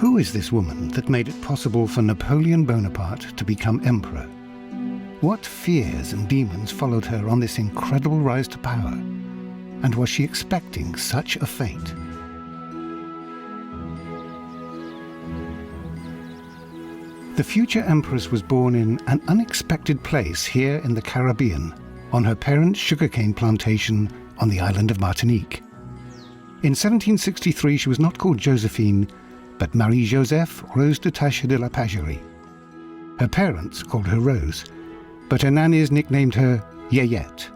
Who is this woman that made it possible for Napoleon Bonaparte to become emperor? What fears and demons followed her on this incredible rise to power? And was she expecting such a fate? The future empress was born in an unexpected place here in the Caribbean, on her parents' sugarcane plantation on the island of Martinique. In 1763, she was not called Josephine, but Marie-Joseph Rose de Tache de la Pagerie. Her parents called her Rose, but her nannies nicknamed her Yeyette.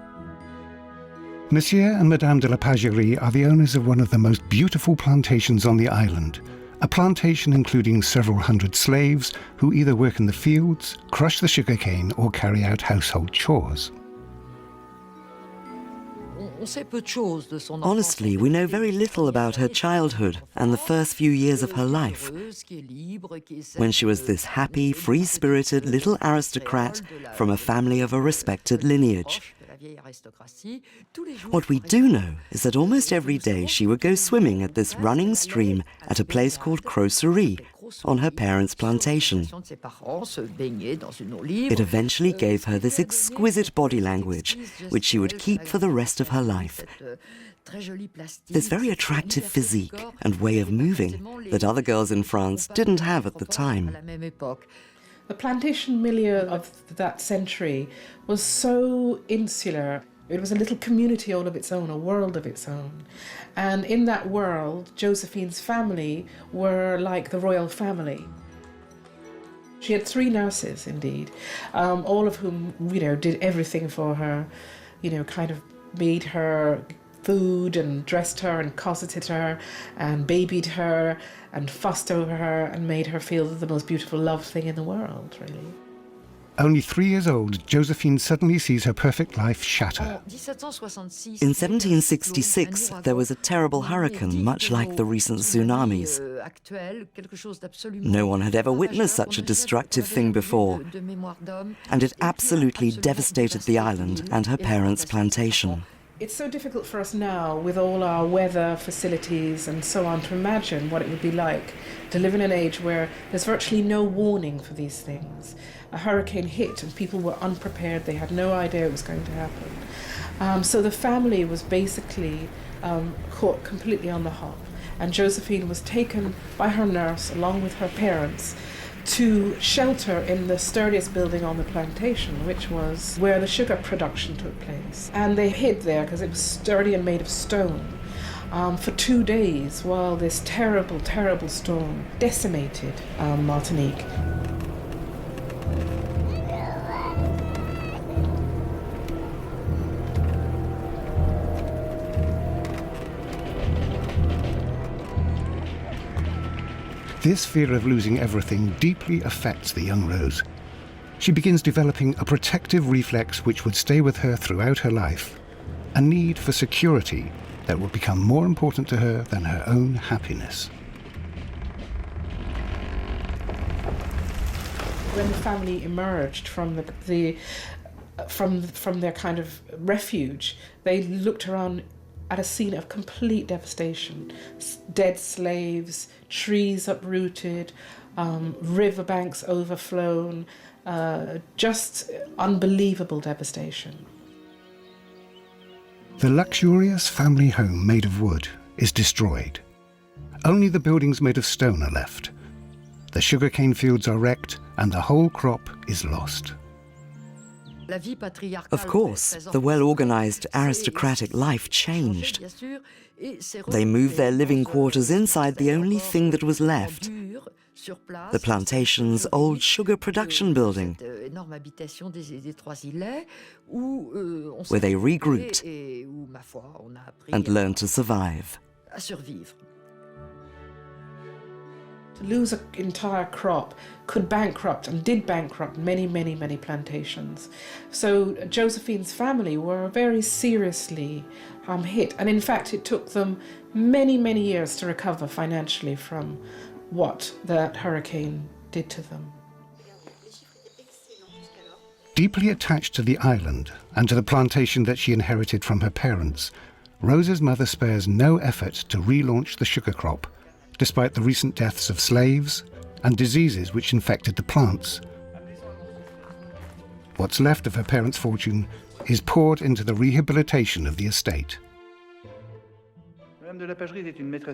Monsieur and Madame de la Pagerie are the owners of one of the most beautiful plantations on the island, a plantation including several hundred slaves who either work in the fields, crush the sugarcane, or carry out household chores. Honestly, we know very little about her childhood and the first few years of her life, when she was this happy, free-spirited little aristocrat from a family of a respected lineage. What we do know is that almost every day she would go swimming at this running stream at a place called Crosserie on her parents' plantation. It eventually gave her this exquisite body language, which she would keep for the rest of her life. This very attractive physique and way of moving that other girls in France didn't have at the time. The plantation milieu of that century was so insular. It was a little community all of its own, a world of its own. And in that world, Josephine's family were like the royal family. She had 3 nurses, indeed, all of whom, did everything for her, kind of made her food and dressed her and cosseted her and babied her and fussed over her and made her feel the most beautiful love thing in the world, really. Only 3 years old, Josephine suddenly sees her perfect life shatter. In 1766, there was a terrible hurricane, much like the recent tsunamis. No one had ever witnessed such a destructive thing before, and it absolutely devastated the island and her parents' plantation. It's so difficult for us now, with all our weather facilities and so on, to imagine what it would be like to live in an age where there's virtually no warning for these things. A hurricane hit and people were unprepared, they had no idea it was going to happen. So the family was basically caught completely on the hop, and Josephine was taken by her nurse along with her parents to shelter in the sturdiest building on the plantation, which was where the sugar production took place. And they hid there because it was sturdy and made of stone for 2 days while this terrible, terrible storm decimated Martinique. This fear of losing everything deeply affects the young Rose. She begins developing a protective reflex which would stay with her throughout her life, a need for security that would become more important to her than her own happiness. When the family emerged from from their kind of refuge, they looked around at a scene of complete devastation. Dead slaves, trees uprooted, riverbanks overflown, just unbelievable devastation. The luxurious family home made of wood is destroyed. Only the buildings made of stone are left. The sugarcane fields are wrecked and the whole crop is lost. Of course, the well-organized aristocratic life changed. They moved their living quarters inside the only thing that was left, the plantation's old sugar production building, where they regrouped and learned to survive. To lose an entire crop could bankrupt and did bankrupt many, many, many plantations. So Josephine's family were very seriously hit. And in fact, it took them many, many years to recover financially from what that hurricane did to them. Deeply attached to the island and to the plantation that she inherited from her parents, Rose's mother spares no effort to relaunch the sugar crop, despite the recent deaths of slaves and diseases which infected the plants. What's left of her parents' fortune is poured into the rehabilitation of the estate.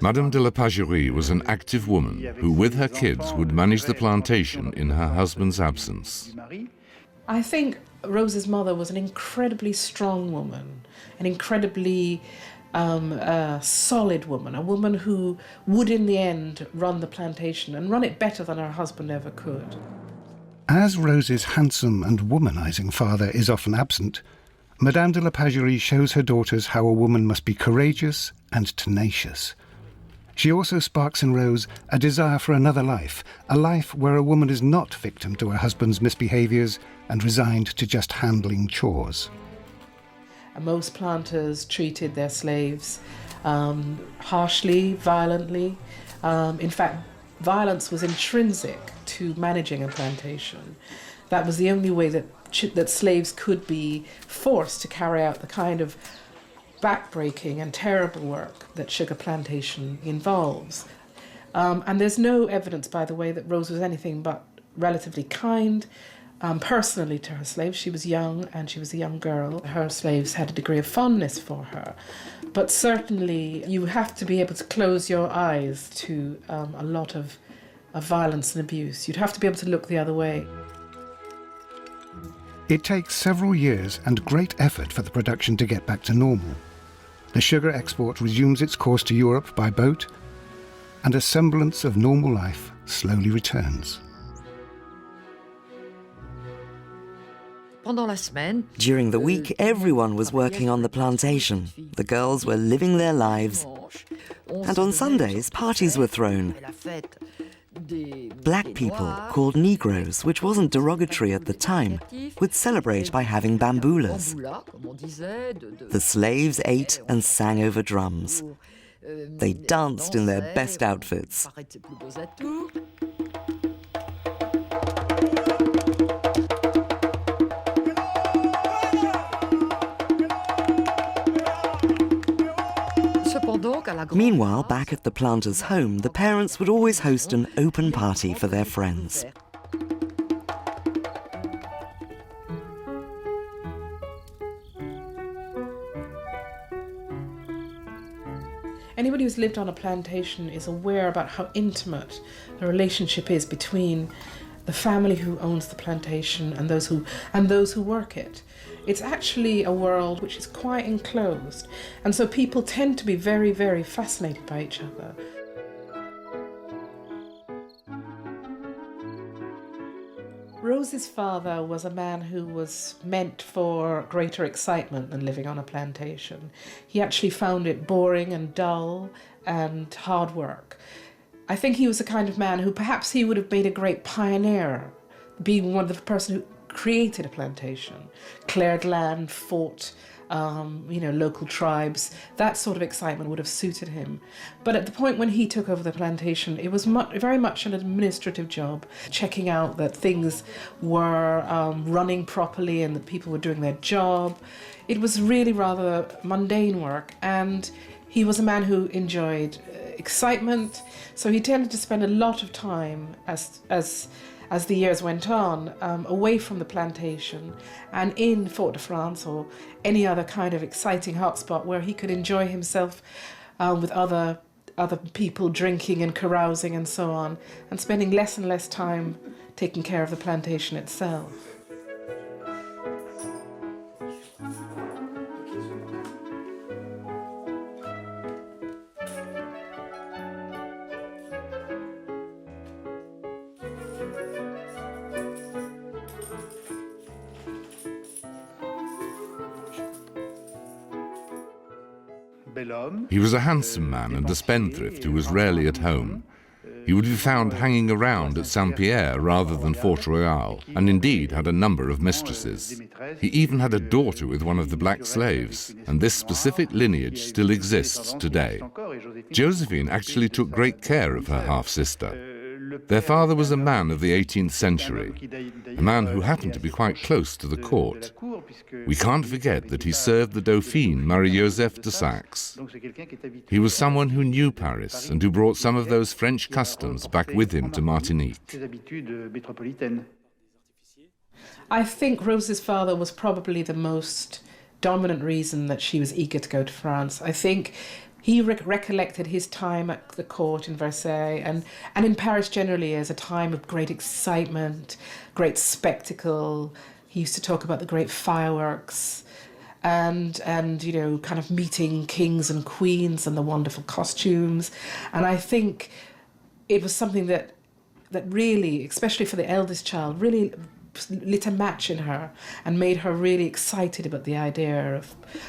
Madame de la Pagerie was an active woman who, with her kids, would manage the plantation in her husband's absence. I think Rose's mother was an incredibly strong woman, an incredibly solid woman, a woman who would in the end run the plantation and run it better than her husband ever could. As Rose's handsome and womanizing father is often absent, Madame de la Pagerie shows her daughters how a woman must be courageous and tenacious. She also sparks in Rose a desire for another life, a life where a woman is not victim to her husband's misbehaviours and resigned to just handling chores. Most planters treated their slaves harshly, violently. In fact, violence was intrinsic to managing a plantation. That was the only way that slaves could be forced to carry out the kind of backbreaking and terrible work that sugar plantation involves. And there's no evidence, by the way, that Rose was anything but relatively kind personally to her slaves. She was young and she was a young girl. Her slaves had a degree of fondness for her. But certainly you have to be able to close your eyes to a lot of violence and abuse. You'd have to be able to look the other way. It takes several years and great effort for the production to get back to normal. The sugar export resumes its course to Europe by boat, and a semblance of normal life slowly returns. During the week, everyone was working on the plantation. The girls were living their lives, and on Sundays, parties were thrown. Black people, called Negroes, which wasn't derogatory at the time, would celebrate by having bamboulas. The slaves ate and sang over drums. They danced in their best outfits. Meanwhile, back at the planter's home, the parents would always host an open party for their friends. Anybody who's lived on a plantation is aware about how intimate the relationship is between the family who owns the plantation and those who work it. It's actually a world which is quite enclosed, and so people tend to be very, very fascinated by each other. Rose's father was a man who was meant for greater excitement than living on a plantation. He actually found it boring and dull and hard work. I think he was the kind of man who perhaps he would have made a great pioneer, being one of the person who created a plantation, cleared land, fought, local tribes. That sort of excitement would have suited him. But at the point when he took over the plantation, it was very much an administrative job, checking out that things were running properly and that people were doing their job. It was really rather mundane work, and he was a man who enjoyed excitement, so he tended to spend a lot of time as the years went on, away from the plantation and in Fort-de-France or any other kind of exciting hotspot where he could enjoy himself with other people drinking and carousing and so on, and spending less and less time taking care of the plantation itself. He was a handsome man and a spendthrift who was rarely at home. He would be found hanging around at Saint-Pierre rather than Fort Royal, and indeed had a number of mistresses. He even had a daughter with one of the black slaves, and this specific lineage still exists today. Josephine actually took great care of her half-sister. Their father was a man of the 18th century, a man who happened to be quite close to the court. We can't forget that he served the Dauphine, Marie-Joseph de Saxe. He was someone who knew Paris and who brought some of those French customs back with him to Martinique. I think Rose's father was probably the most dominant reason that she was eager to go to France. I think he recollected his time at the court in Versailles and in Paris generally as a time of great excitement, great spectacle. He used to talk about the great fireworks and you know, kind of meeting kings and queens and the wonderful costumes. And I think it was something that really, especially for the eldest child, really lit a match in her and made her really excited about the idea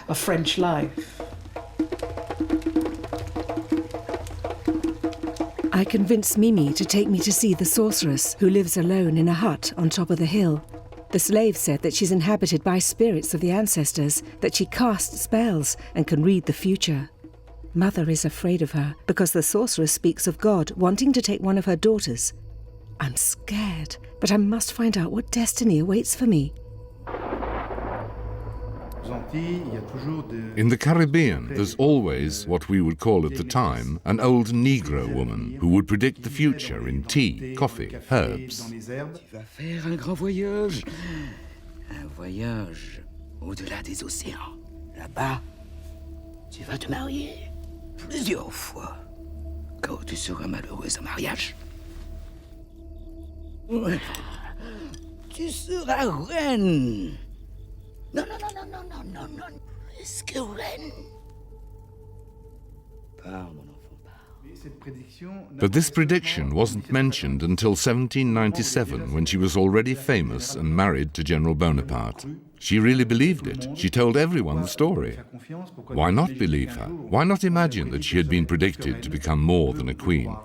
of French life. I convinced Mimi to take me to see the sorceress who lives alone in a hut on top of the hill. The slave said that she's inhabited by spirits of the ancestors, that she casts spells and can read the future. Mother is afraid of her because the sorceress speaks of God wanting to take one of her daughters. I'm scared, but I must find out what destiny awaits for me. In the Caribbean, there's always, what we would call at the time, an old Negro woman who would predict the future in tea, coffee, herbs. Tu vas faire un grand voyage. Un voyage au-delà des océans. Là-bas, tu vas te marier plusieurs fois. Quand tu seras malheureuse en mariage, tu seras reine. Non, plus que reine. Parle, mon enfant, parle. But this prediction wasn't mentioned until 1797, when she was already famous and married to General Bonaparte. She really believed it. She told everyone the story. Why not believe her? Why not imagine that she had been predicted to become more than a queen?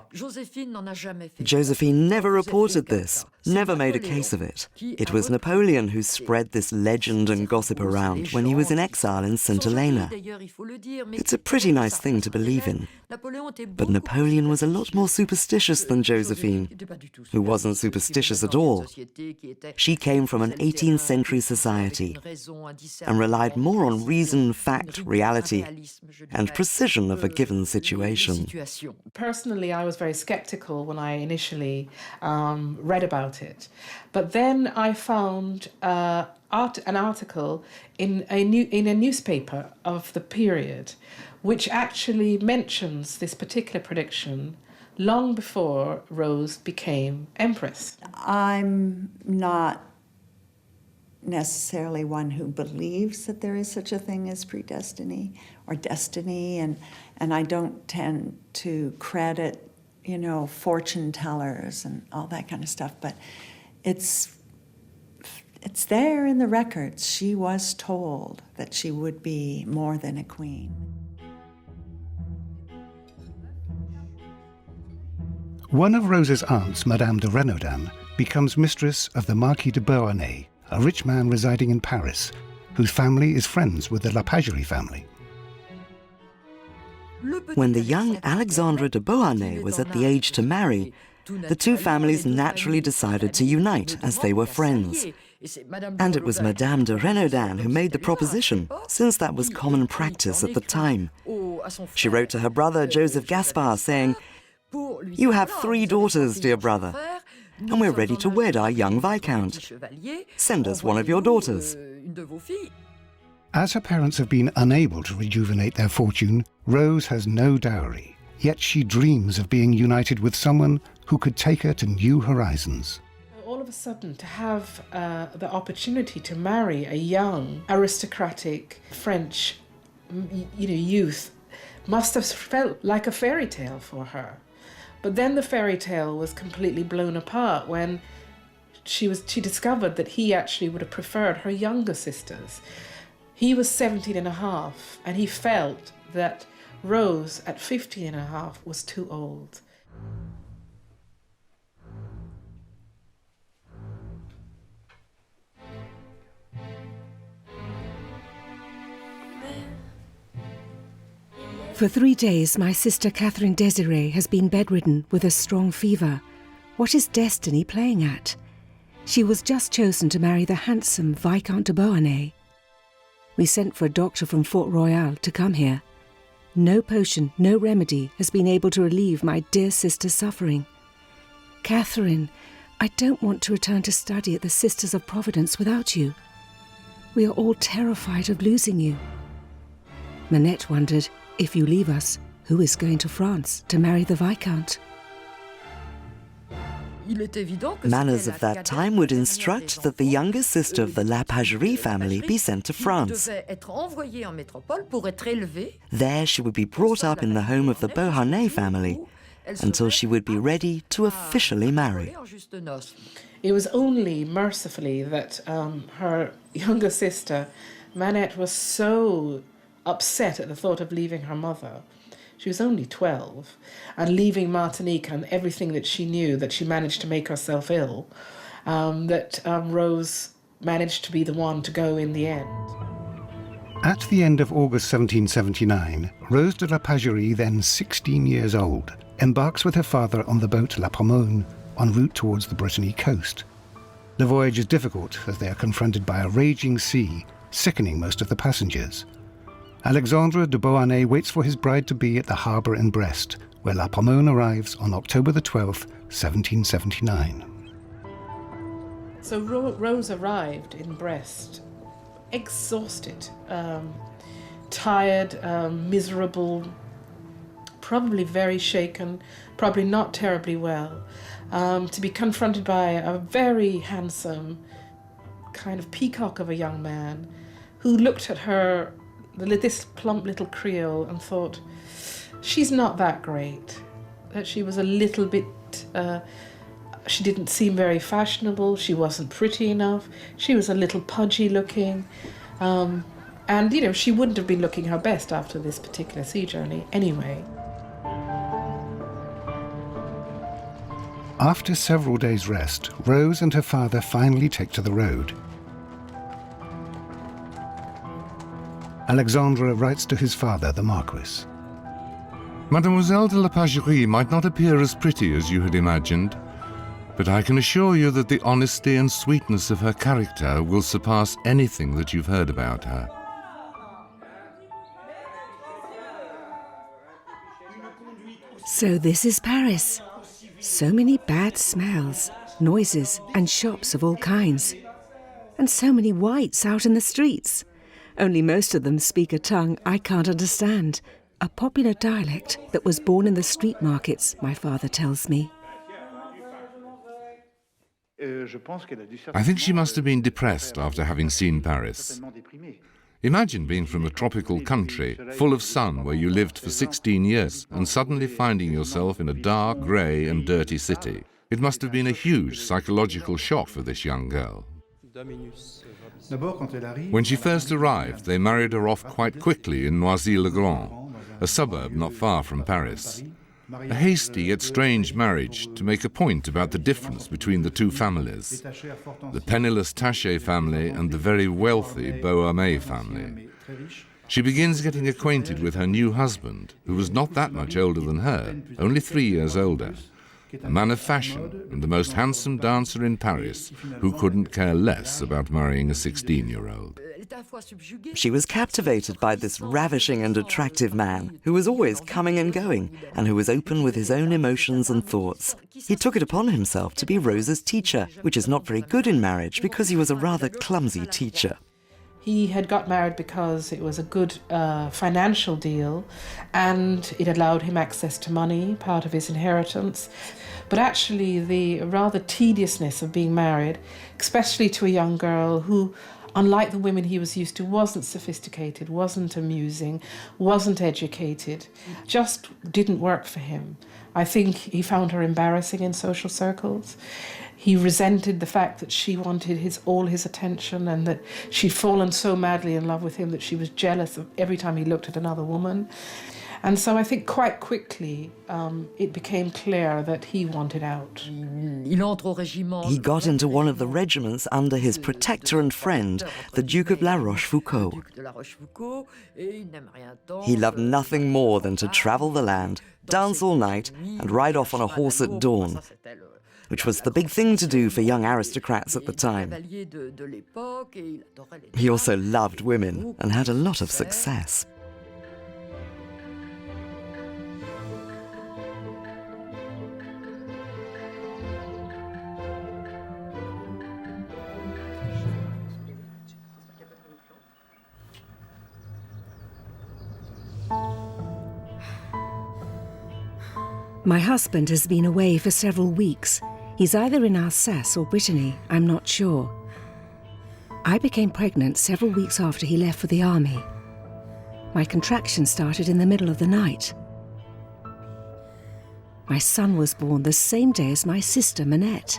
Josephine never reported this, never made a case of it. It was Napoleon who spread this legend and gossip around when he was in exile in St. Helena. It's a pretty nice thing to believe in. But Napoleon was a lot more superstitious than Josephine, who wasn't superstitious at all. She came from an 18th century society and relied more on reason, fact, reality, and precision of a given situation. Personally, I was very skeptical when I initially read about it. But then I found an article in a newspaper of the period which actually mentions this particular prediction long before Rose became empress. I'm not necessarily one who believes that there is such a thing as predestiny or destiny, and I don't tend to credit, fortune tellers and all that kind of stuff, but it's there in the records. She was told that she would be more than a queen. One of Rose's aunts, Madame de Renaudin, becomes mistress of the Marquis de Beauharnais, a rich man residing in Paris, whose family is friends with the La Pagerie family. When the young Alexandre de Beauharnais was at the age to marry, the two families naturally decided to unite as they were friends. And it was Madame de Renaudin who made the proposition, since that was common practice at the time. She wrote to her brother Joseph Gaspard saying, "You have 3 daughters, dear brother, and we're ready to wed our young Viscount. Send us one of your daughters." As her parents have been unable to rejuvenate their fortune, Rose has no dowry, yet she dreams of being united with someone who could take her to new horizons. All of a sudden, to have the opportunity to marry a young, aristocratic French, youth must have felt like a fairy tale for her. But then the fairy tale was completely blown apart when she discovered that he actually would have preferred her younger sisters. He was 17 and a half, and he felt that Rose at 50 and a half was too old. For 3 days, my sister Catherine Désirée has been bedridden with a strong fever. What is destiny playing at? She was just chosen to marry the handsome Viscount de Beauharnais. We sent for a doctor from Fort Royal to come here. No potion, no remedy has been able to relieve my dear sister's suffering. Catherine, I don't want to return to study at the Sisters of Providence without you. We are all terrified of losing you. Manette wondered, if you leave us, who is going to France to marry the Viscount? Manners of that time would instruct that the younger sister of the La Pagerie family be sent to France. There she would be brought up in the home of the Beauharnais family until she would be ready to officially marry. It was only mercifully that her younger sister, Manette, was so upset at the thought of leaving her mother. She was only 12, and leaving Martinique and everything that she knew, that she managed to make herself ill, that Rose managed to be the one to go in the end. At the end of August 1779, Rose de la Pagerie, then 16 years old, embarks with her father on the boat La Pomone en route towards the Brittany coast. The voyage is difficult as they are confronted by a raging sea, sickening most of the passengers. Alexandre de Beauharnais waits for his bride-to-be at the harbour in Brest, where La Pomone arrives on October the 12th, 1779. So Rose arrived in Brest, exhausted, tired, miserable, probably very shaken, probably not terribly well, to be confronted by a very handsome, kind of peacock of a young man who looked at her, this plump little Creole, and thought, she's not that great, that she was a little bit, she didn't seem very fashionable, she wasn't pretty enough, she was a little pudgy looking, and you know, she wouldn't have been looking her best after this particular sea journey anyway. After several days' rest, Rose and her father finally take to the road. Alexandre writes to his father, the Marquis. Mademoiselle de la Pagerie might not appear as pretty as you had imagined, but I can assure you that the honesty and sweetness of her character will surpass anything that you've heard about her. So this is Paris. So many bad smells, noises, and shops of all kinds. And so many whites out in the streets. Only most of them speak a tongue I can't understand. A popular dialect that was born in the street markets, my father tells me. I think she must have been depressed after having seen Paris. Imagine being from a tropical country, full of sun, where you lived for 16 years, and suddenly finding yourself in a dark, grey and dirty city. It must have been a huge psychological shock for this young girl. When she first arrived, they married her off quite quickly in Noisy-le-Grand, a suburb not far from Paris. A hasty yet strange marriage to make a point about the difference between the two families, the penniless Taché family and the very wealthy Beauharnais family. She begins getting acquainted with her new husband, who was not that much older than her, only 3 years older. A man of fashion and the most handsome dancer in Paris, who couldn't care less about marrying a 16-year-old. She was captivated by this ravishing and attractive man, who was always coming and going, and who was open with his own emotions and thoughts. He took it upon himself to be Rose's teacher, which is not very good in marriage because he was a rather clumsy teacher. He had got married because it was a good financial deal and it allowed him access to money, part of his inheritance. But actually the rather tediousness of being married, especially to a young girl who, unlike the women he was used to, wasn't sophisticated, wasn't amusing, wasn't educated, just didn't work for him. I think he found her embarrassing in social circles. He resented the fact that she wanted all his attention and that she'd fallen so madly in love with him that she was jealous of every time he looked at another woman. And so I think quite quickly it became clear that he wanted out. He got into one of the regiments under his protector and friend, the Duke of La Rochefoucauld. He loved nothing more than to travel the land, dance all night, and ride off on a horse at dawn. which was the big thing to do for young aristocrats at the time. He also loved women and had a lot of success. My husband has been away for several weeks. He's either in Alsace or Brittany, I'm not sure. I became pregnant several weeks after he left for the army. My contractions started in the middle of the night. My son was born the same day as my sister Manette.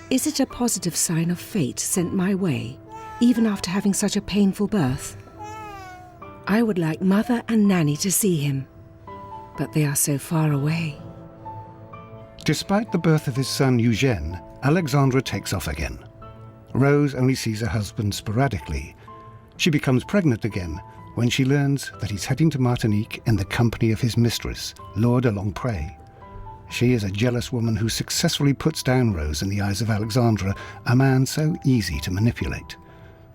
Is it a positive sign of fate sent my way, even after having such a painful birth? I would like Mother and Nanny to see him, but they are so far away. Despite the birth of his son Eugène, Alexandre takes off again. Rose only sees her husband sporadically. She becomes pregnant again when she learns that he's heading to Martinique in the company of his mistress, Lord de Longpré. She is a jealous woman who successfully puts down Rose in the eyes of Alexandre, a man so easy to manipulate.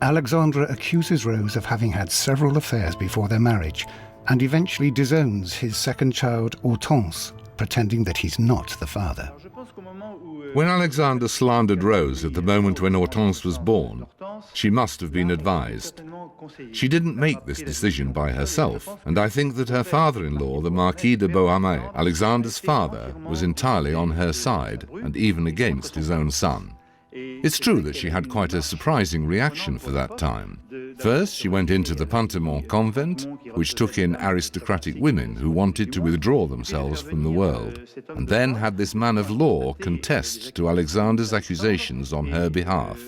Alexandre accuses Rose of having had several affairs before their marriage and eventually disowns his second child, Hortense, pretending that he's not the father. When Alexandre slandered Rose at the moment when Hortense was born, she must have been advised. She didn't make this decision by herself, and I think that her father-in-law, the Marquis de Beauharnais, Alexandre's father, was entirely on her side and even against his own son. It's true that she had quite a surprising reaction for that time. First, she went into the Plantation convent, which took in aristocratic women who wanted to withdraw themselves from the world, and then had this man of law contest to Alexandre's accusations on her behalf.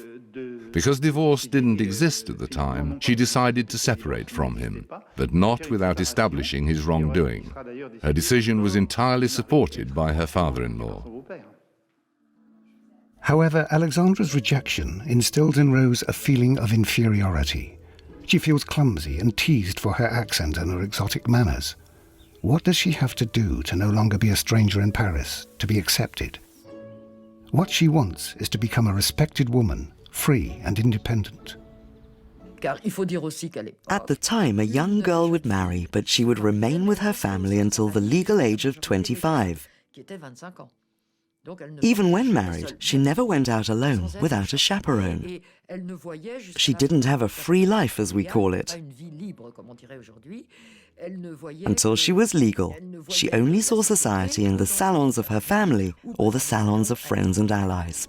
Because divorce didn't exist at the time, she decided to separate from him, but not without establishing his wrongdoing. Her decision was entirely supported by her father-in-law. However, Alexandre's rejection instilled in Rose a feeling of inferiority. She feels clumsy and teased for her accent and her exotic manners. What does she have to do to no longer be a stranger in Paris, to be accepted? What she wants is to become a respected woman, free and independent. At the time, a young girl would marry, but she would remain with her family until the legal age of 25. Even when married, she never went out alone without a chaperone. She didn't have a free life, as we call it. Until she was legal, she only saw society in the salons of her family or the salons of friends and allies.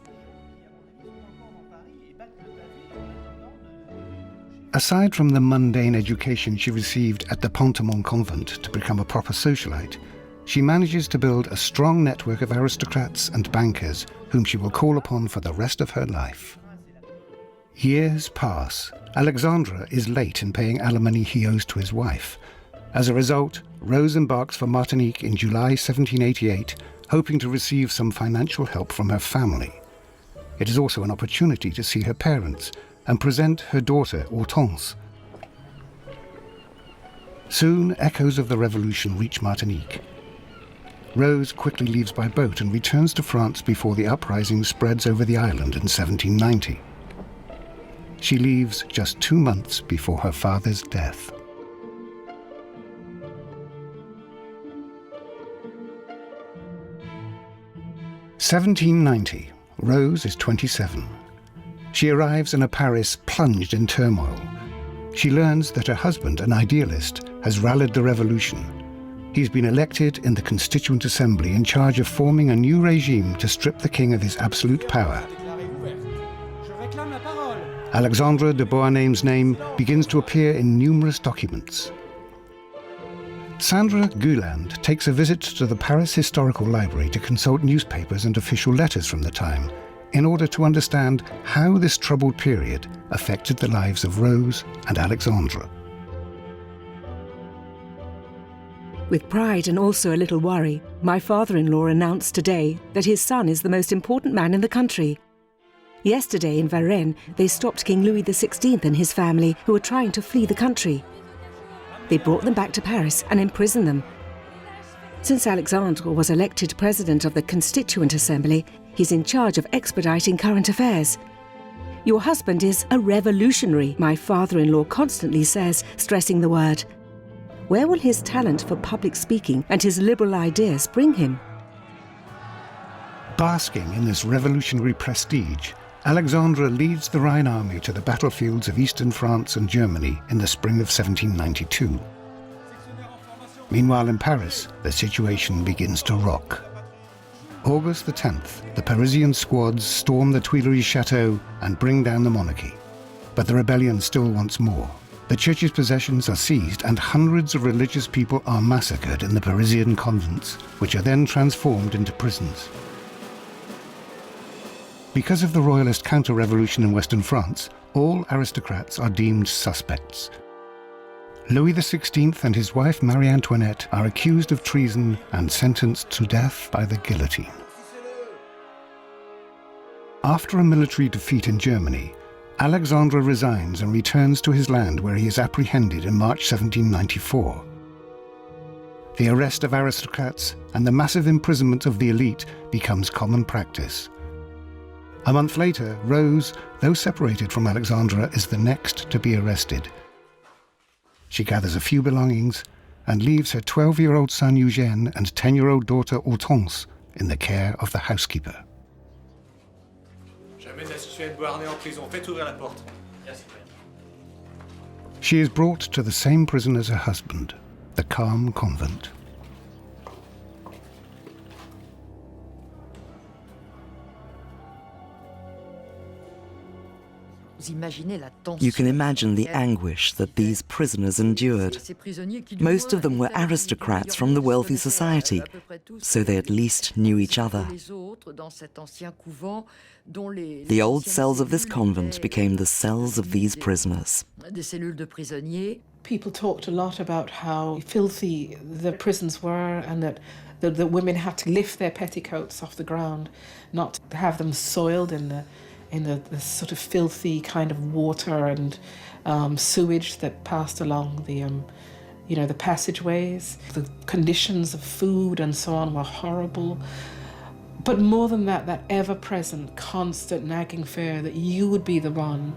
Aside from the mundane education she received at the Plantation convent to become a proper socialite, she manages to build a strong network of aristocrats and bankers whom she will call upon for the rest of her life. Years pass. Alexandre is late in paying alimony he owes to his wife. As a result, Rose embarks for Martinique in July 1788, hoping to receive some financial help from her family. It is also an opportunity to see her parents and present her daughter, Hortense. Soon, echoes of the revolution reach Martinique. Rose quickly leaves by boat and returns to France before the uprising spreads over the island in 1790. She leaves just 2 months before her father's death. (1790). Rose is 27. She arrives in a Paris plunged in turmoil. She learns that her husband, an idealist, has rallied the revolution. He's been elected in the Constituent Assembly in charge of forming a new regime to strip the king of his absolute power. Alexandre de Beauharnais' name begins to appear in numerous documents. Sandra Guland takes a visit to the Paris Historical Library to consult newspapers and official letters from the time in order to understand how this troubled period affected the lives of Rose and Alexandre. With pride and also a little worry, my father-in-law announced today that his son is the most important man in the country. Yesterday in Varennes, they stopped King Louis XVI and his family, who were trying to flee the country. They brought them back to Paris and imprisoned them. Since Alexandre was elected president of the Constituent Assembly, he's in charge of expediting current affairs. Your husband is a revolutionary, my father-in-law constantly says, stressing the word. Where will his talent for public speaking and his liberal ideas bring him? Basking in this revolutionary prestige, Alexandre leads the Rhine army to the battlefields of eastern France and Germany in the spring of 1792. Meanwhile in Paris, the situation begins to rock. August the 10th, the Parisian squads storm the Tuileries chateau and bring down the monarchy. But the rebellion still wants more. The church's possessions are seized and hundreds of religious people are massacred in the Parisian convents, which are then transformed into prisons. Because of the royalist counter-revolution in Western France, all aristocrats are deemed suspects. Louis XVI and his wife Marie Antoinette are accused of treason and sentenced to death by the guillotine. After a military defeat in Germany, Alexandre resigns and returns to his land where he is apprehended in March 1794. The arrest of aristocrats and the massive imprisonment of the elite becomes common practice. A month later, Rose, though separated from Alexandre, is the next to be arrested. She gathers a few belongings and leaves her 12-year-old son Eugène and 10-year-old daughter Hortense in the care of the housekeeper. She is brought to the same prison as her husband, the Carmes convent. You can imagine the anguish that these prisoners endured. Most of them were aristocrats from the wealthy society, so they at least knew each other. The old cells of this convent became the cells of these prisoners. People talked a lot about how filthy the prisons were and that the women had to lift their petticoats off the ground, not have them soiled in the sort of filthy kind of water and sewage that passed along the passageways. The conditions of food and so on were horrible. But more than that, that ever-present, constant nagging fear that you would be the one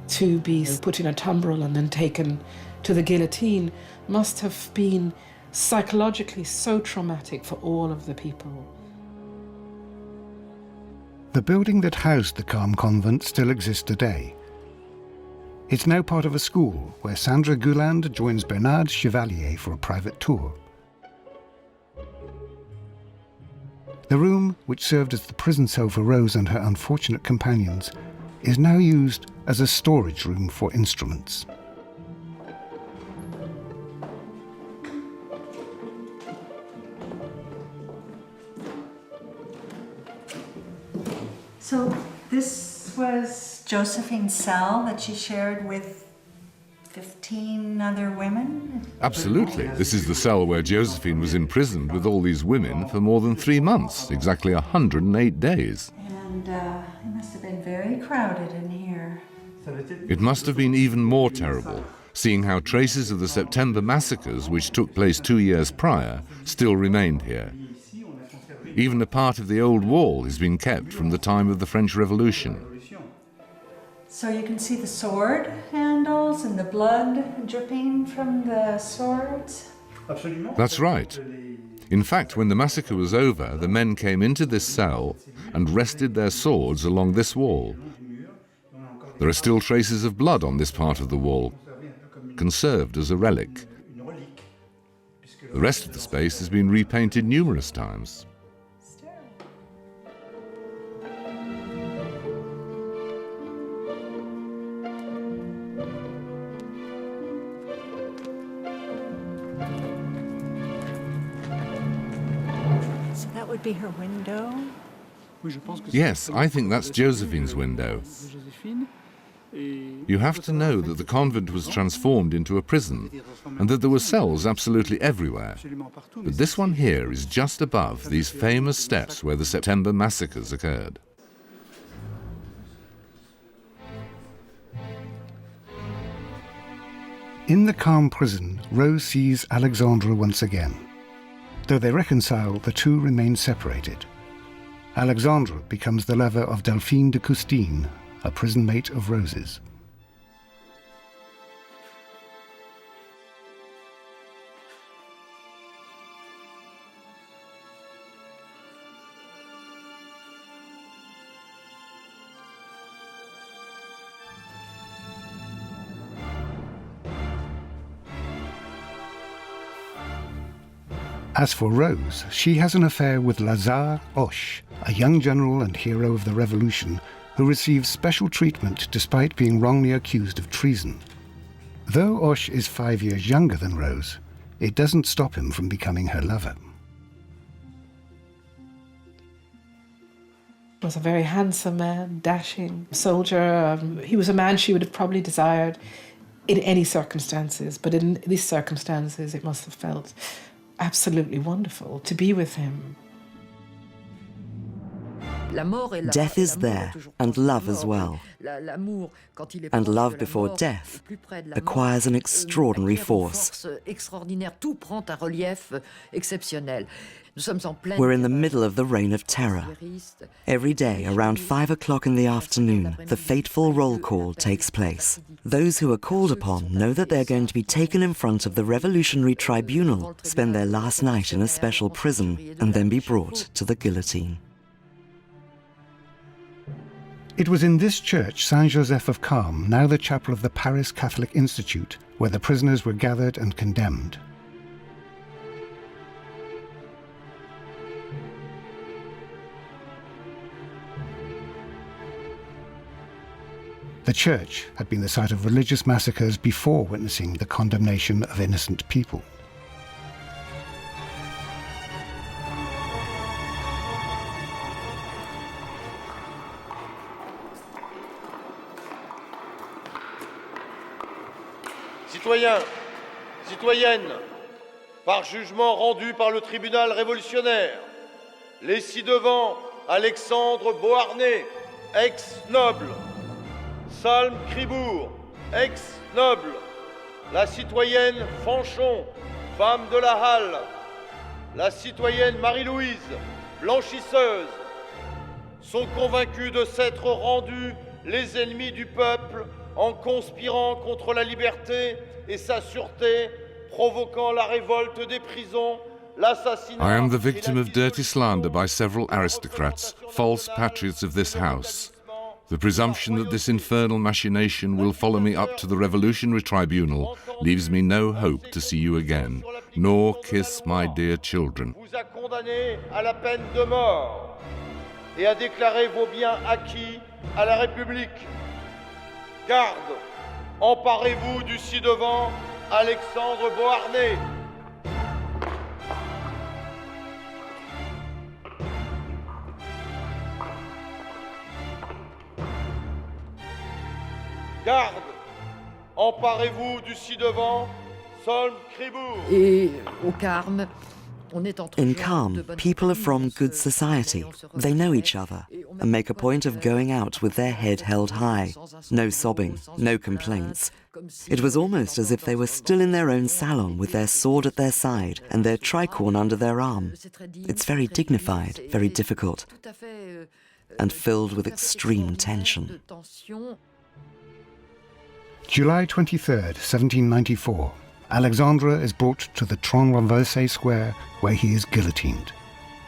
to be put in a tumbrel and then taken to the guillotine must have been psychologically so traumatic for all of the people. The building that housed the Carmes convent still exists today. It's now part of a school where Sandra Gouland joins Bernard Chevalier for a private tour. The room, which served as the prison cell for Rose and her unfortunate companions, is now used as a storage room for instruments. So this was Josephine's cell that she shared with 15 other women? Absolutely. This is the cell where Josephine was imprisoned with all these women for more than 3 months, exactly 108 days. And it must have been very crowded in here. It must have been even more terrible, seeing how traces of the September massacres, which took place 2 years prior, still remained here. Even a part of the old wall has been kept from the time of the French Revolution. So you can see the sword handles and the blood dripping from the swords? That's right. In fact, when the massacre was over, the men came into this cell and rested their swords along this wall. There are still traces of blood on this part of the wall, conserved as a relic. The rest of the space has been repainted numerous times. Would be her window? Yes, I think that's Josephine's window. You have to know that the convent was transformed into a prison and that there were cells absolutely everywhere. But this one here is just above these famous steps where the September massacres occurred. In the Carmes prison, Rose sees Alexandre once again. Though they reconcile, the two remain separated. Alexandre becomes the lover of Delphine de Custine, a prison mate of Rose's. As for Rose, she has an affair with Lazare Hoche, a young general and hero of the Revolution who receives special treatment despite being wrongly accused of treason. Though Hoche is 5 years younger than Rose, it doesn't stop him from becoming her lover. He was a very handsome man, dashing soldier. He was a man she would have probably desired in any circumstances, but in these circumstances it must have felt absolutely wonderful to be with him. Death is there, and love as well. And love before death acquires an extraordinary force. We're in the middle of the Reign of Terror. Every day, around 5 o'clock in the afternoon, the fateful roll call takes place. Those who are called upon know that they're going to be taken in front of the Revolutionary Tribunal, spend their last night in a special prison, and then be brought to the guillotine. It was in this church, Saint-Joseph of Carmes, now the chapel of the Paris Catholic Institute, where the prisoners were gathered and condemned. The church had been the site of religious massacres before witnessing the condemnation of innocent people. Citoyens, citoyennes, par jugement rendu par le tribunal révolutionnaire, les ci-devant Alexandre Beauharnais, ex-noble, Salm Cribourg, ex-noble, la citoyenne Fanchon, femme de la Halle, la citoyenne Marie-Louise, blanchisseuse, sont convaincus de s'être rendus les ennemis du peuple en conspirant contre la liberté et sa sûreté, provoquant la révolte des prisons, l'assassinat... I am the victim of dirty slander by several aristocrats, false patriots of this house. The presumption that this infernal machination will follow me up to the Revolutionary Tribunal leaves me no hope to see you again, nor kiss my dear children. Vous a condamné à la peine de mort et a déclaré vos biens acquis à la République. Garde, emparez-vous du ci-devant Alexandre Beauharnais. Garde, emparez-vous du ci-devant Salm Cribourg. Et au Carmes, In Carmes, people are from good society. They know each other and make a point of going out with their head held high. No sobbing, no complaints. It was almost as if they were still in their own salon with their sword at their side and their tricorn under their arm. It's very dignified, very difficult, and filled with extreme tension. July 23rd, 1794. Alexandre is brought to the Tron Renversé Square, where he is guillotined.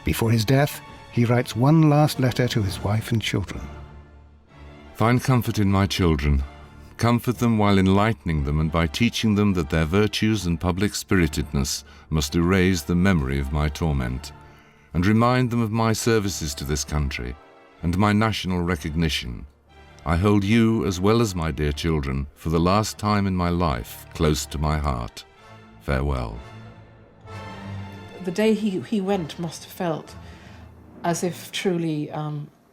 Before his death, he writes one last letter to his wife and children. Find comfort in my children. Comfort them while enlightening them and by teaching them that their virtues and public spiritedness must erase the memory of my torment, and remind them of my services to this country and my national recognition. I hold you, as well as my dear children, for the last time in my life, close to my heart. Farewell. The day he went must have felt as if truly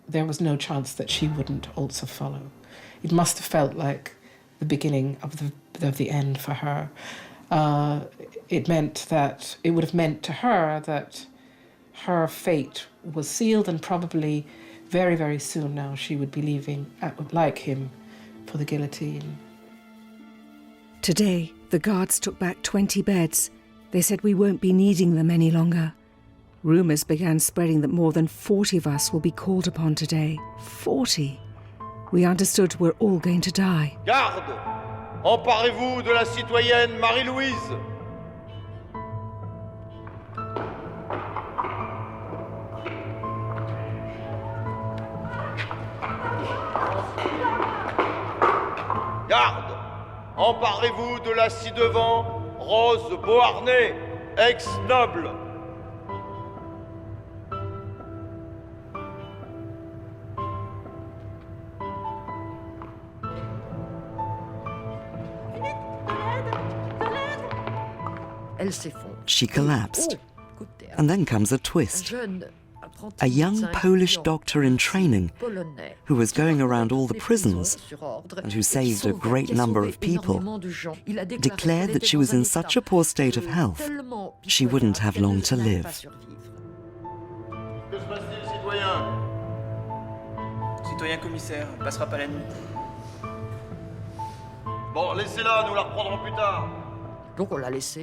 there was no chance that she wouldn't also follow. It must have felt like the beginning of the end for her. It would have meant to her that her fate was sealed, and probably very, very soon now she would be leaving, like him, for the guillotine. Today, the guards took back 20 beds. They said we won't be needing them any longer. Rumours began spreading that more than 40 of us will be called upon today. 40! We understood we're all going to die. Garde! Emparez-vous de la citoyenne Marie-Louise! Garde! Emparez-vous de la ci-devant Rose Beauharnais, ex-noble! She collapsed. And then comes a twist. A young Polish doctor in training who was going around all the prisons and who saved a great number of people declared that she was in such a poor state of health she wouldn't have long to live. Que se passe-t-il, citoyen? Citoyen commissaire, on passera pas la nuit. Bon, laissez-la, nous la reprendrons plus tard.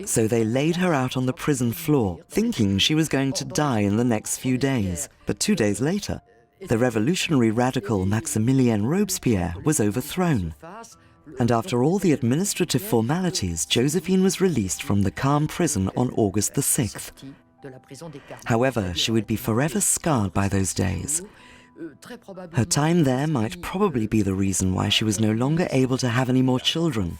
So they laid her out on the prison floor, thinking she was going to die in the next few days. But 2 days later, the revolutionary radical Maximilien Robespierre was overthrown. And after all the administrative formalities, Josephine was released from the Carmes prison on August the 6th. However, she would be forever scarred by those days. Her time there might probably be the reason why she was no longer able to have any more children.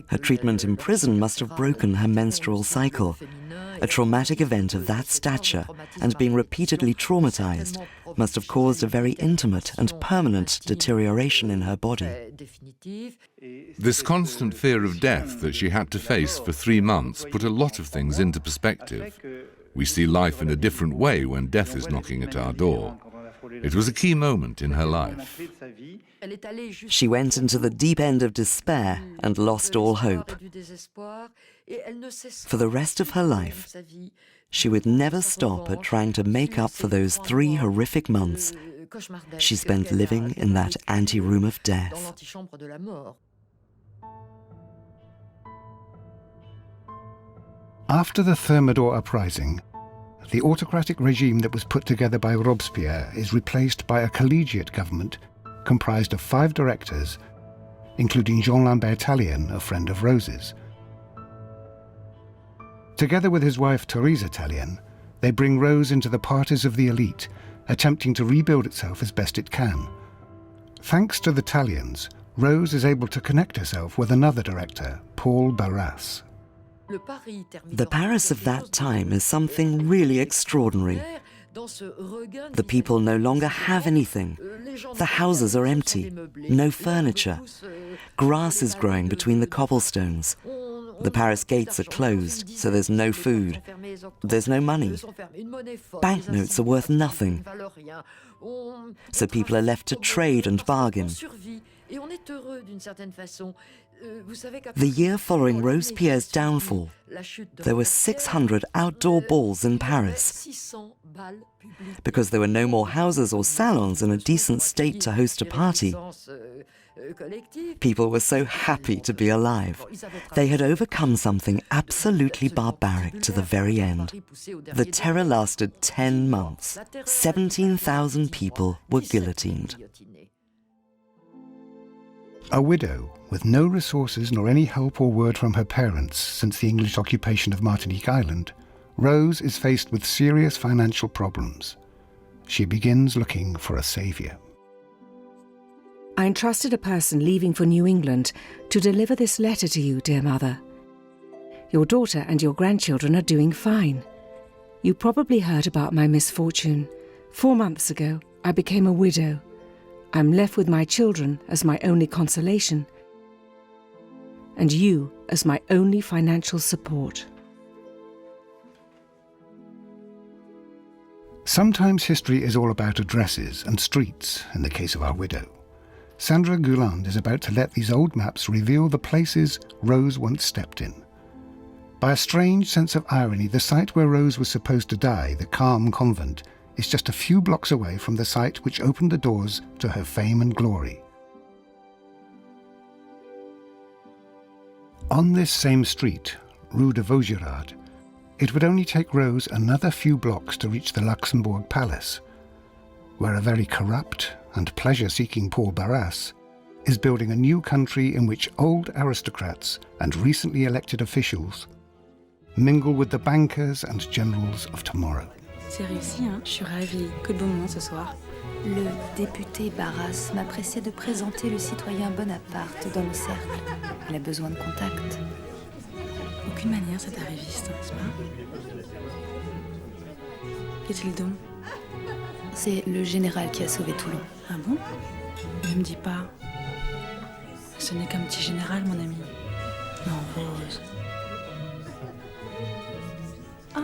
Her treatment in prison must have broken her menstrual cycle. A traumatic event of that stature and being repeatedly traumatized must have caused a very intimate and permanent deterioration in her body. This constant fear of death that she had to face for 3 months put a lot of things into perspective. We see life in a different way when death is knocking at our door. It was a key moment in her life. She went into the deep end of despair and lost all hope. For the rest of her life, she would never stop at trying to make up for those 3 horrific months she spent living in that anteroom of death. After the Thermidor uprising, the autocratic regime that was put together by Robespierre is replaced by a collegiate government comprised of 5 directors, including Jean-Lambert Tallien, a friend of Rose's. Together with his wife Theresa Tallien, they bring Rose into the parties of the elite, attempting to rebuild itself as best it can. Thanks to the Talliens, Rose is able to connect herself with another director, Paul Barras. The Paris of that time is something really extraordinary. The people no longer have anything. The houses are empty, no furniture. Grass is growing between the cobblestones. The Paris gates are closed, so there's no food. There's no money. Banknotes are worth nothing. So people are left to trade and bargain. The year following Robespierre's downfall, there were 600 outdoor balls in Paris. Because there were no more houses or salons in a decent state to host a party, people were so happy to be alive. They had overcome something absolutely barbaric to the very end. The terror lasted 10 months. 17,000 people were guillotined. A widow, with no resources nor any help or word from her parents since the English occupation of Martinique Island, Rose is faced with serious financial problems. She begins looking for a saviour. I entrusted a person leaving for New England to deliver this letter to you, dear mother. Your daughter and your grandchildren are doing fine. You probably heard about my misfortune. 4 months ago, I became a widow. I'm left with my children as my only consolation, and you as my only financial support. Sometimes history is all about addresses and streets, in the case of our widow. Sandra Gouland is about to let these old maps reveal the places Rose once stepped in. By a strange sense of irony, the site where Rose was supposed to die, the Carmes convent, is just a few blocks away from the site which opened the doors to her fame and glory. On this same street, Rue de Vaugirard, it would only take Rose another few blocks to reach the Luxembourg Palace, where a very corrupt and pleasure-seeking Paul Barras is building a new country in which old aristocrats and recently elected officials mingle with the bankers and generals of tomorrow. C'est réussi, hein? Je suis ravie. Que de beaux moments ce soir. Le député Barras m'a pressé de présenter le citoyen Bonaparte dans le cercle. Il a besoin de contact. Aucune manière, c'est arriviste, n'est-ce pas? Qu'est-il donc? C'est le général qui a sauvé Toulon. Ah bon? Ne me dis pas. Ce n'est qu'un petit général, mon ami. Non, Rose. Ah!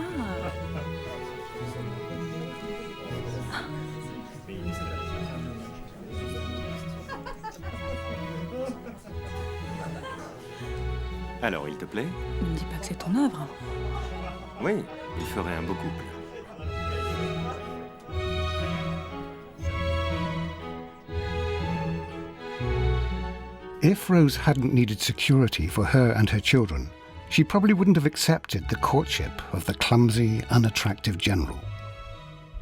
Alors, il te plaît? Ne me dis pas que c'est ton œuvre. Oui, il ferait un beau couple. If Rose hadn't needed security for her and her children, she probably wouldn't have accepted the courtship of the clumsy, unattractive general.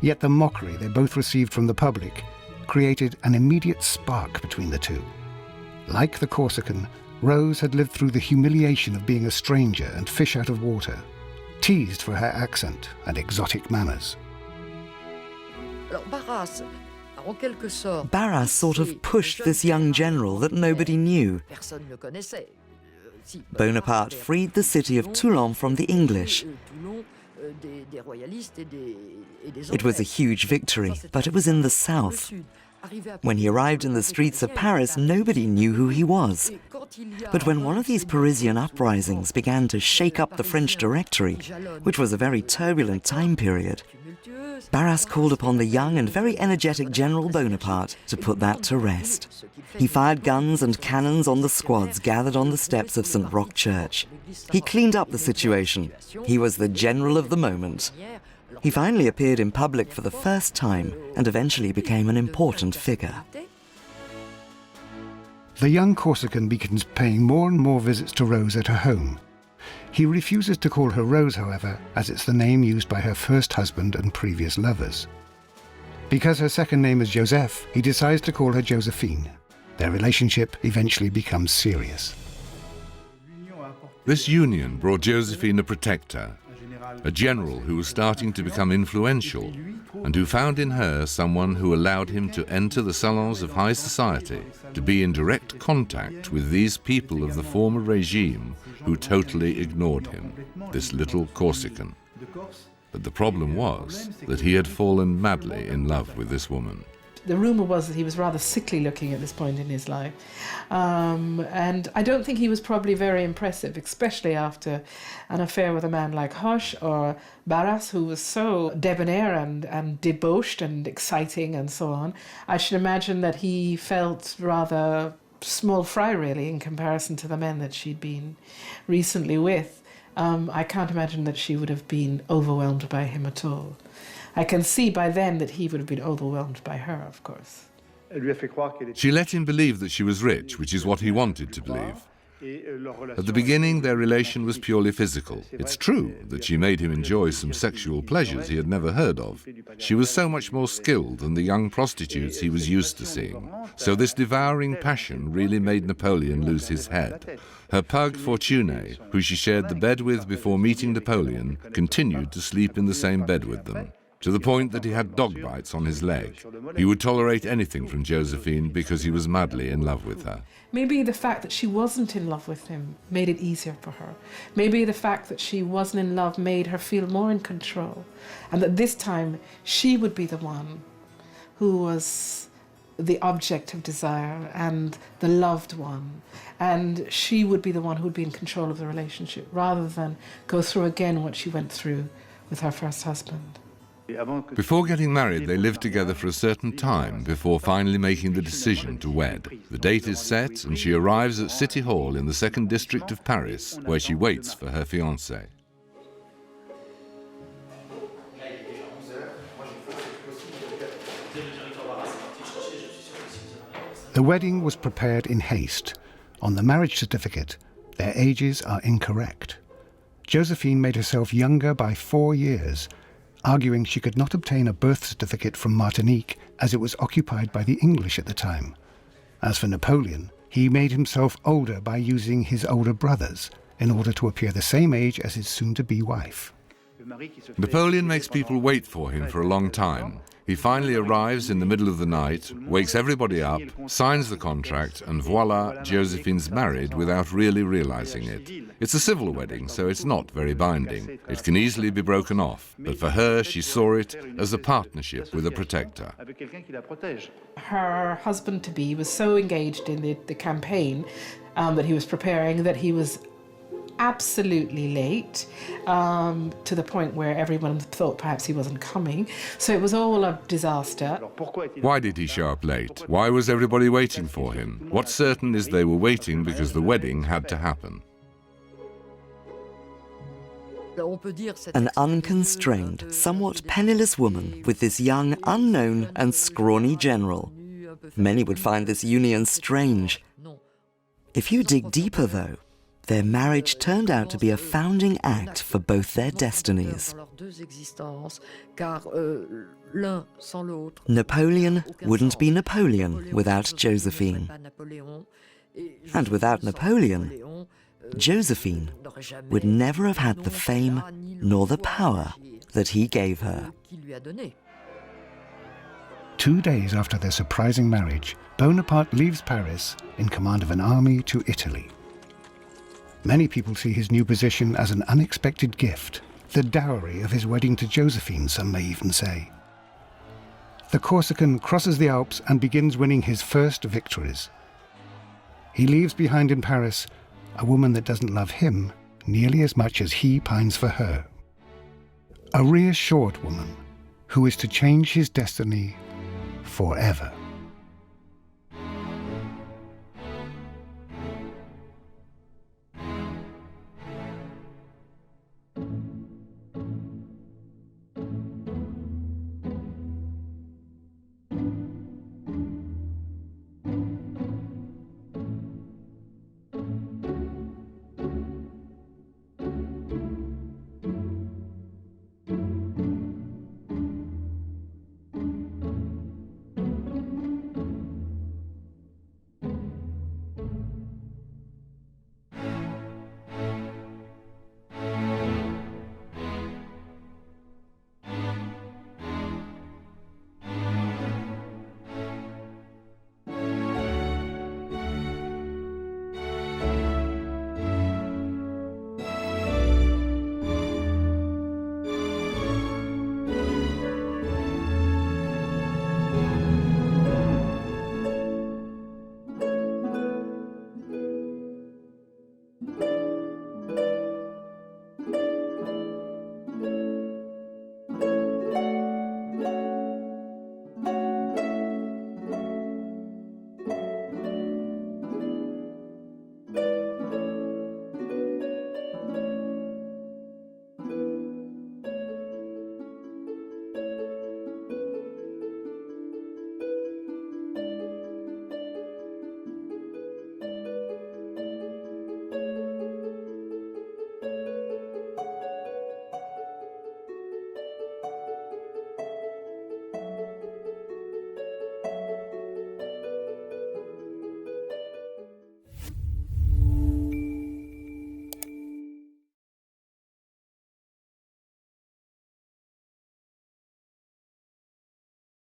Yet the mockery they both received from the public created an immediate spark between the two. Like the Corsican, Rose had lived through the humiliation of being a stranger and fish out of water, teased for her accent and exotic manners. Barras sort of pushed this young general that nobody knew. Bonaparte freed the city of Toulon from the English. It was a huge victory, but it was in the south. When he arrived in the streets of Paris, nobody knew who he was. But when one of these Parisian uprisings began to shake up the French Directory, which was a very turbulent time period, Barras called upon the young and very energetic General Bonaparte to put that to rest. He fired guns and cannons on the squads gathered on the steps of St. Roch Church. He cleaned up the situation. He was the general of the moment. He finally appeared in public for the first time and eventually became an important figure. The young Corsican begins paying more and more visits to Rose at her home. He refuses to call her Rose, however, as it's the name used by her first husband and previous lovers. Because her second name is Joseph, he decides to call her Josephine. Their relationship eventually becomes serious. This union brought Josephine a protector, a general who was starting to become influential and who found in her someone who allowed him to enter the salons of high society, to be in direct contact with these people of the former regime who totally ignored him, this little Corsican. But the problem was that he had fallen madly in love with this woman. The rumour was that he was rather sickly looking at this point in his life. And I don't think he was probably very impressive, especially after an affair with a man like Hoche or Barras, who was so debonair and debauched and exciting and so on. I should imagine that he felt rather small fry, really, in comparison to the men that she'd been recently with. I can't imagine that she would have been overwhelmed by him at all. I can see by then that he would have been overwhelmed by her, of course. She let him believe that she was rich, which is what he wanted to believe. At the beginning, their relation was purely physical. It's true that she made him enjoy some sexual pleasures he had never heard of. She was so much more skilled than the young prostitutes he was used to seeing. So this devouring passion really made Napoleon lose his head. Her pug, Fortuné, who she shared the bed with before meeting Napoleon, continued to sleep in the same bed with them, to the point that he had dog bites on his leg. He would tolerate anything from Josephine because he was madly in love with her. Maybe the fact that she wasn't in love with him made it easier for her. Maybe the fact that she wasn't in love made her feel more in control, and that this time she would be the one who was the object of desire and the loved one, and she would be the one who would be in control of the relationship rather than go through again what she went through with her first husband. Before getting married, they lived together for a certain time before finally making the decision to wed. The date is set and she arrives at City Hall in the 2nd district of Paris, where she waits for her fiancé. The wedding was prepared in haste. On the marriage certificate, their ages are incorrect. Josephine made herself younger by 4 years, arguing she could not obtain a birth certificate from Martinique as it was occupied by the English at the time. As for Napoleon, he made himself older by using his older brothers in order to appear the same age as his soon-to-be wife. Napoleon makes people wait for him for a long time. He finally arrives in the middle of the night, wakes everybody up, signs the contract, and voila, Josephine's married without really realizing it. It's a civil wedding, so it's not very binding. It can easily be broken off, but for her, she saw it as a partnership with a protector. Her husband-to-be was so engaged in the campaign that he was preparing that he was absolutely late, to the point where everyone thought perhaps he wasn't coming. So it was all a disaster. Why did he show up late? Why was everybody waiting for him? What's certain is they were waiting because the wedding had to happen. An unconstrained, somewhat penniless woman with this young, unknown and scrawny general. Many would find this union strange. If you dig deeper, though, their marriage turned out to be a founding act for both their destinies. Napoleon wouldn't be Napoleon without Josephine. And without Napoleon, Josephine would never have had the fame nor the power that he gave her. 2 days after their surprising marriage, Bonaparte leaves Paris in command of an army to Italy. Many people see his new position as an unexpected gift, the dowry of his wedding to Josephine, some may even say. The Corsican crosses the Alps and begins winning his first victories. He leaves behind in Paris a woman that doesn't love him nearly as much as he pines for her. A reassured woman who is to change his destiny forever.